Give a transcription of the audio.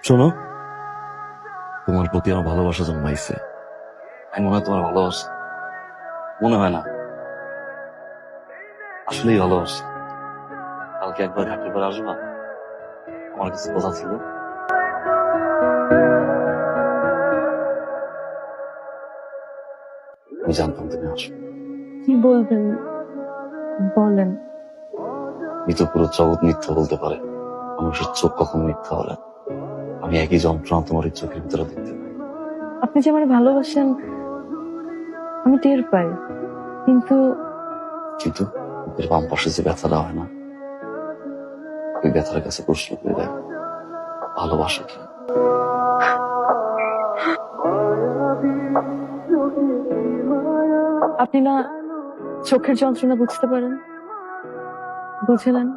শোনো, তোমার প্রতি আমার ভালোবাসা জন্মাইছে। আমি মনে হয় তোমার ভালোবাসা, মনে হয় না, আসলেই ভালোবাসা। কালকে একবার ঘাটের পর আসবা, আমার কিছু কথা ছিল। আমি জানতাম তুমি আসবে। কি বলবেন বলেন। এই তো পুরো জগৎ মিথ্যা বলতে পারে, মানুষের চোখ কখন মিথ্যা বলে। আমি একই যন্ত্রণা তোমার এই চোখের ভিতরে দেখতে পাই। আপনি যে আমার ভালোবাসেন আমি টের পাই, কিন্তু কিন্তু বুকের বাম পাশে যে ব্যথাটা হয় না, ওই ব্যথার কাছে প্রশ্ন করে দেয় ভালোবাসা কি। আপনি না চোখের যন্ত্রণা বুঝতে পারেন, বুঝে নেন।